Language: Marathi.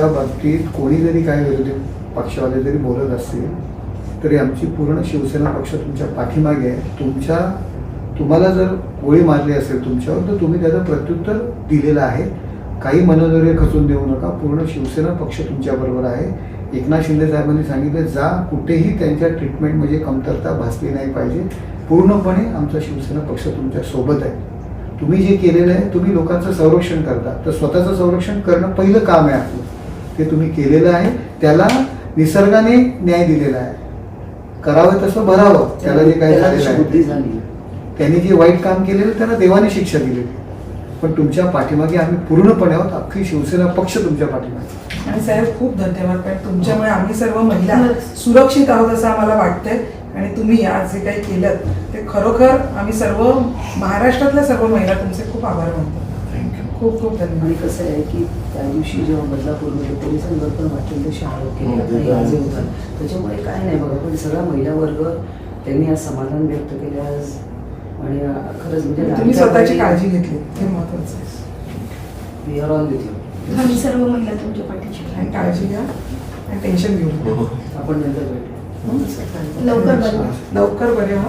आमच्या बाबतीत कोणी जरी काय विरोधी पक्षवाले जरी बोलत असतील तरी आमची पूर्ण शिवसेना पक्ष तुमच्या पाठीमागे आहे. तुम्हाला जर गोळी मारली असेल तुमच्यावर तर तुम्ही त्याचं प्रत्युत्तर दिलेलं आहे. काही मनोधैर्य खचून देऊ नका. पूर्ण शिवसेना पक्ष तुमच्याबरोबर आहे. एकनाथ शिंदे साहेबांनी सांगितलं जा कुठेही त्यांच्या ट्रीटमेंटमध्ये कमतरता भासली नाही पाहिजे. पूर्णपणे आमचा शिवसेना पक्ष तुमच्या सोबत आहे. तुम्ही जे केलेलं आहे तुम्ही लोकांचं संरक्षण करता तर स्वतःचं संरक्षण करणं पहिलं काम आहे आपलं. ते तुम्ही केलेलं आहे. त्याला निसर्गाने न्याय दिलेला आहे. करावं तसं भरावं. त्याला जे काही झालेलं आहे त्यांनी जे वाईट काम केलेलं त्यांना देवाने शिक्षा दिलेली. पण तुमच्या पाठीमागे आम्ही पूर्णपणे आहोत. अख्खी शिवसेना पक्ष तुमच्या पाठीमागे. आणि साहेब खूप धन्यवाद. कारण तुमच्यामुळे आम्ही सर्व महिला सुरक्षित आहोत असं आम्हाला वाटतंय. आणि तुम्ही आज जे काही केलं ते खरोखर आम्ही सर्व महाराष्ट्रातल्या सर्व महिला तुमचे खूप आभार मानतो. खूप खूप धन्यवाद. आणि कसं आहे की त्या दिवशी जेव्हा बदलापूरमध्ये पोलिसांवर पण वाटेल तशी आरोप केले होतात. त्याच्यामुळे काय नाही बघा पण सगळा महिला वर्ग त्यांनी आज समाधान व्यक्त केले आज. आणि खरंच म्हणजे तुम्ही स्वतःची काळजी घेतली हे महत्वाचं आहे. We are all with you. आम्ही सर्व महिला तुमच्या पाठीशी आणि काळजी घ्या आणि टेन्शन घेऊ नका. आपण नंतर भेटू. लवकर बरे लवकर बरे व्हा.